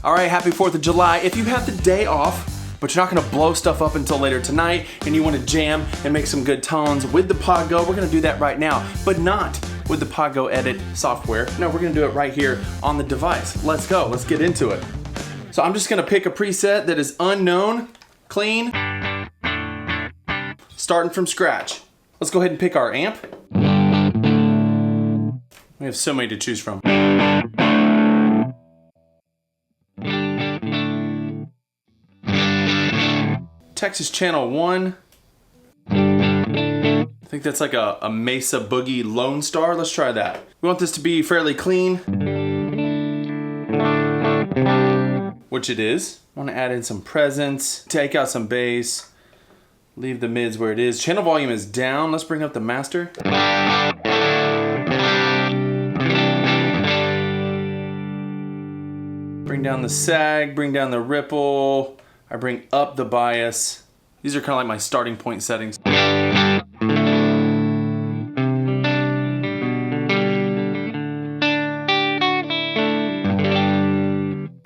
All right, happy 4th of July. If you have the day off, but you're not gonna blow stuff up until later tonight, and you wanna jam and make some good tones with the PodGo, we're gonna do that right now, but not with the PodGo Edit software. No, we're gonna do it right here on the device. Let's go, let's get into it. So I'm just gonna pick a preset that is unknown, clean, starting from scratch. Let's go ahead and pick our amp. We have so many to choose from. Texas Channel 1. I think that's like a Mesa Boogie Lone Star. Let's try that. We want this to be fairly clean, which it is. I want to add in some presence, take out some bass, leave the mids where it is. Channel volume is down. Let's bring up the master. Bring down the sag, bring down the ripple. I bring up the bias. These are kind of like my starting point settings. I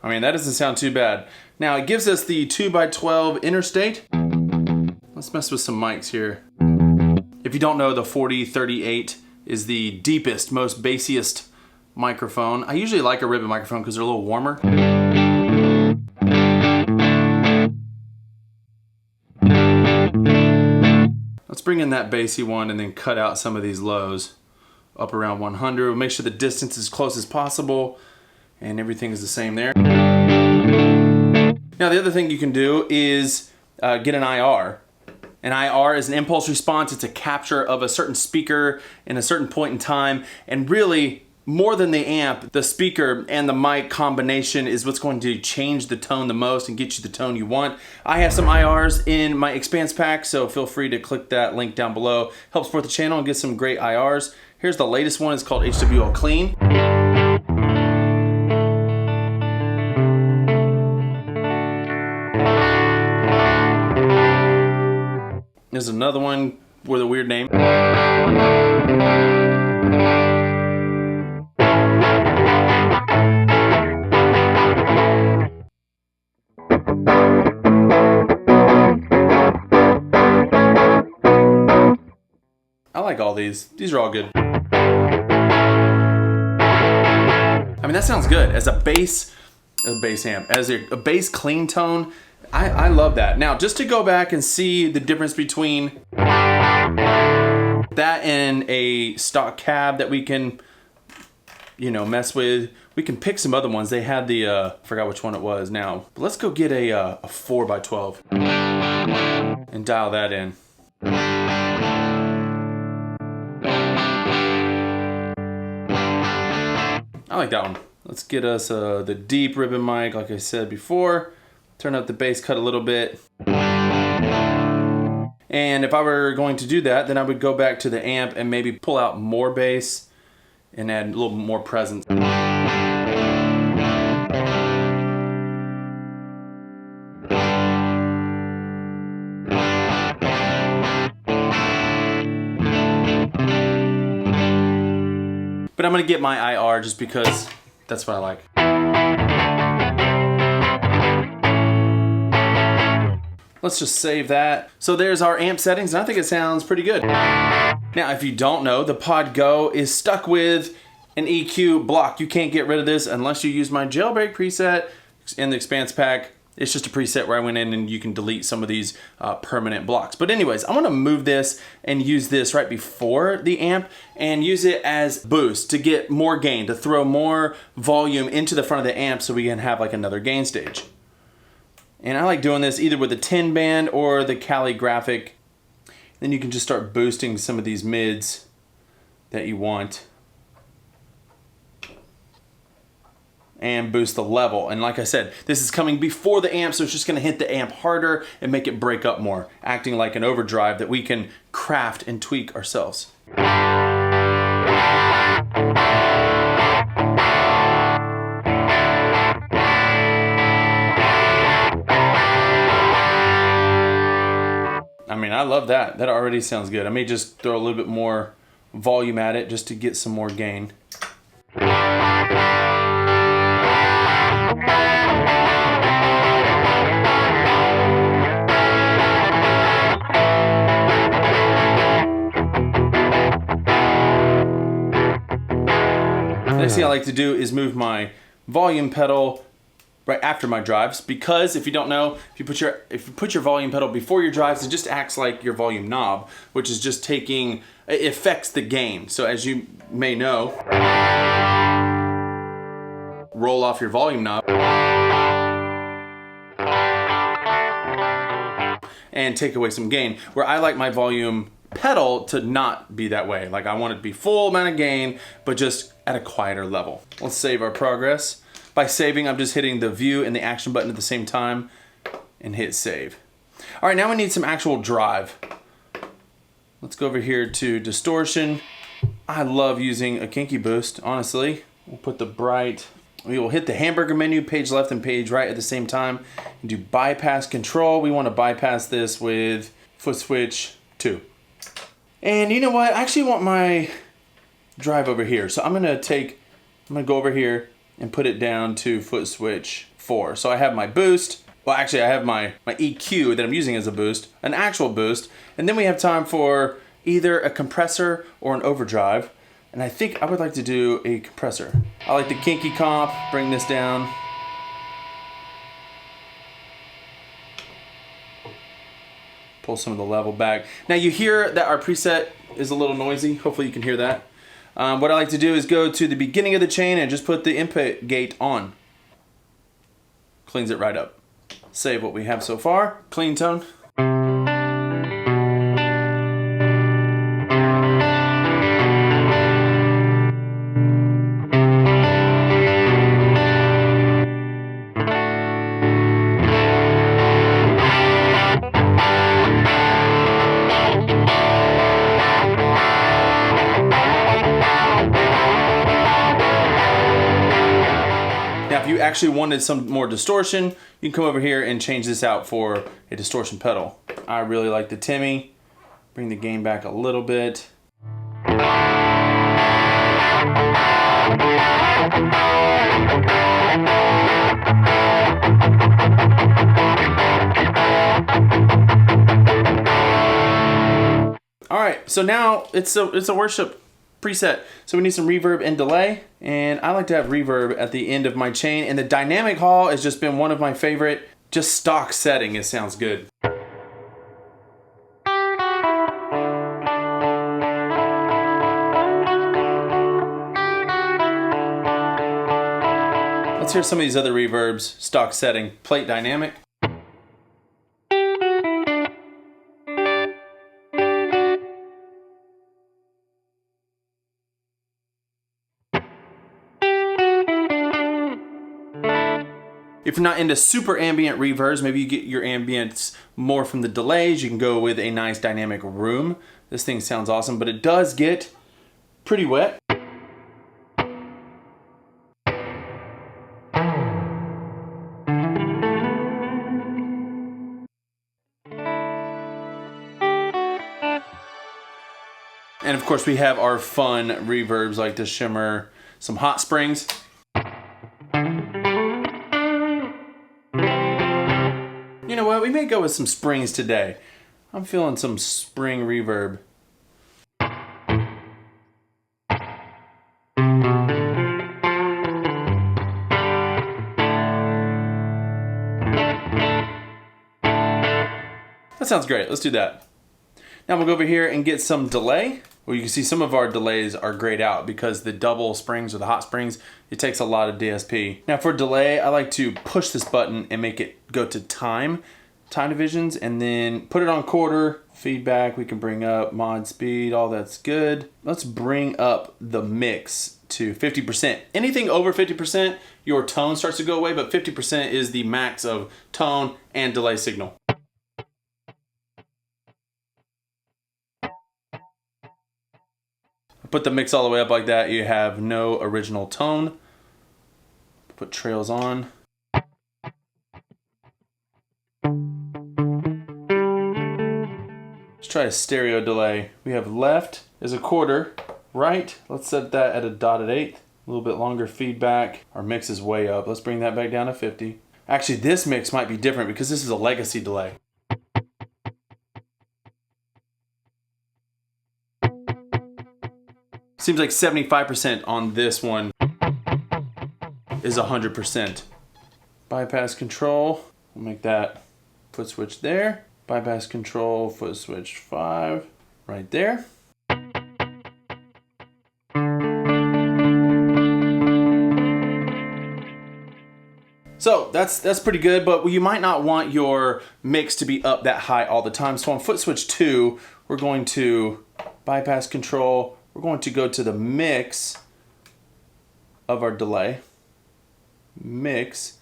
mean, that doesn't sound too bad. Now it gives us the 2x12 interstate. Let's mess with some mics here. If you don't know, the 4038 is the deepest, most bassiest microphone. I usually like a ribbon microphone because they're a little warmer. Let's bring in that bassy one and then cut out some of these lows up around 100. We'll make sure the distance is as close as possible and everything is the same there. Now the other thing you can do is get an IR. An IR is an impulse response. It's a capture of a certain speaker in a certain point in time, and really more than the amp, the speaker and the mic combination is what's going to change the tone the most and get you the tone you want. I have some IRs in my Expanse pack, so feel free to click that link down below. Help support the channel and get some great IRs. Here's the latest one. It's called HWL Clean. There's another one with a weird name. I like all these. These are all good. I mean, that sounds good as a bass amp, as a bass clean tone. I love that. Now, just to go back and see the difference between that and a stock cab that we can, you know, mess with. We can pick some other ones. They had the, I forgot which one it was now. But let's go get a 4x12 and dial that in. I like that one. Let's get us the deep ribbon mic, like I said before. Turn up the bass cut a little bit. And if I were going to do that, then I would go back to the amp and maybe pull out more bass and add a little more presence. But I'm gonna get my IR just because that's what I like. Let's just save that. So there's our amp settings, and I think it sounds pretty good. Now, if you don't know, the PodGo is stuck with an EQ block. You can't get rid of this unless you use my jailbreak preset in the Expanse pack. It's just a preset where I went in and you can delete some of these permanent blocks. But anyways, I'm gonna move this and use this right before the amp and use it as boost to get more gain, to throw more volume into the front of the amp so we can have like another gain stage. And I like doing this either with the 10 band or the calligraphic. Then you can just start boosting some of these mids that you want. And boost the level. And like I said, this is coming before the amp, so it's just gonna hit the amp harder and make it break up more, acting like an overdrive that we can craft and tweak ourselves. I mean, I love that. That already sounds good. I may just throw a little bit more volume at it just to get some more gain. thing I like to do is move my volume pedal right after my drives, because if you don't know, if you put your volume pedal before your drives, it just acts like your volume knob, which is just it affects the gain. So as you may know, roll off your volume knob and take away some gain, where I like my volume pedal to not be that way. Like I want it to be full amount of gain, but just at a quieter level. Let's save our progress. By saving, I'm just hitting the view and the action button at the same time and hit save. All right, now we need some actual drive. Let's go over here to distortion. I love using a kinky boost, honestly. We'll put the bright, we will hit the hamburger menu, page left and page right at the same time, and do bypass control. We want to bypass this with foot switch 2. And you know what? I actually want my drive over here. So I'm gonna go over here and put it down to foot switch 4. So I have my boost. Well, actually I have my EQ that I'm using as a boost, an actual boost. And then we have time for either a compressor or an overdrive. And I think I would like to do a compressor. I like the kinky comp, bring this down. Pull some of the level back. Now you hear that our preset is a little noisy. Hopefully you can hear that. What I like to do is go to the beginning of the chain and just put the input gate on. Cleans it right up. Save what we have so far. Clean tone. Now, if you actually wanted some more distortion, you can come over here and change this out for a distortion pedal. I really like the Timmy. Bring the gain back a little bit. All right, so now it's a worship preset. So we need some reverb and delay, and I like to have reverb at the end of my chain, and the dynamic hall has just been one of my favorite, just stock setting. It sounds good. Let's hear some of these other reverbs. Stock setting, plate dynamic. If you're not into super ambient reverbs, maybe you get your ambience more from the delays, you can go with a nice dynamic room. This thing sounds awesome, but it does get pretty wet. And of course we have our fun reverbs like the shimmer, some hot springs. You know what, we may go with some springs today. I'm feeling some spring reverb. That sounds great, let's do that. Now we'll go over here and get some delay. Well, you can see some of our delays are grayed out because the double springs or the hot springs, it takes a lot of DSP. Now for delay, I like to push this button and make it go to time divisions, and then put it on quarter. Feedback, we can bring up mod speed, all that's good. Let's bring up the mix to 50%. Anything over 50%, your tone starts to go away, but 50% is the max of tone and delay signal. Put the mix all the way up like that, you have no original tone. Put trails on. Let's try a stereo delay. We have left is a quarter, right, let's set that at a dotted eighth. A little bit longer feedback. Our mix is way up. Let's bring that back down to 50. Actually, this mix might be different because this is a legacy delay. Seems like 75% on this one. is 100%. Bypass control, we'll make that foot switch there. Bypass control, foot switch 5, right there. So that's pretty good, but you might not want your mix to be up that high all the time. So on foot switch 2, we're going to bypass control. We're going to go to the mix of our delay, mix,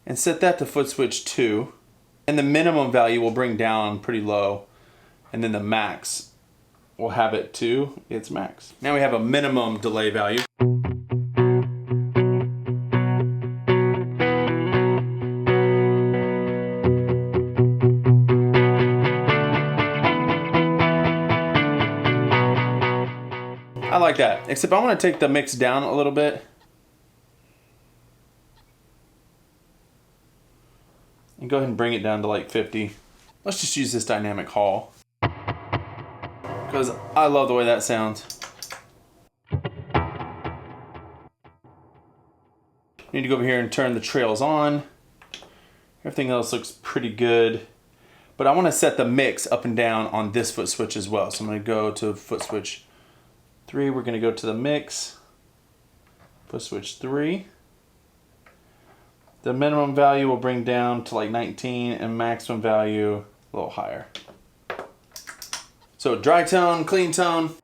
and set that to foot switch 2. And the minimum value will bring down pretty low, and then the max will have it to its max. Now we have a minimum delay value. I like that, except I want to take the mix down a little bit. And go ahead and bring it down to like 50. Let's just use this dynamic hall, because I love the way that sounds. Need to go over here and turn the trails on. Everything else looks pretty good. But I want to set the mix up and down on this foot switch as well. So I'm going to go to foot switch 3, we're going to go to the mix, foot switch 3. The minimum value will bring down to like 19 and maximum value a little higher. So dry tone, clean tone.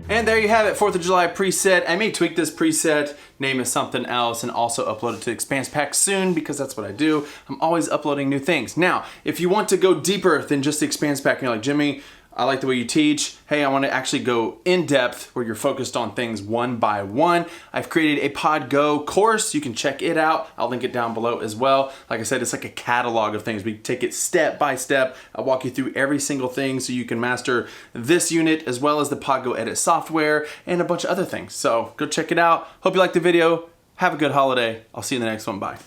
And there you have it, 4th of July preset. I may tweak this preset, name it something else, and also upload it to Expanse Pack soon, because that's what I do. I'm always uploading new things. Now, if you want to go deeper than just the Expanse Pack, and you're like, Jimmy, I like the way you teach. Hey, I want to actually go in depth where you're focused on things one by one. I've created a Pod Go course. You can check it out. I'll link it down below as well. Like I said, it's like a catalog of things. We take it step by step. I'll walk you through every single thing so you can master this unit as well as the Pod Go edit software and a bunch of other things. So go check it out. Hope you liked the video. Have a good holiday. I'll see you in the next one. Bye.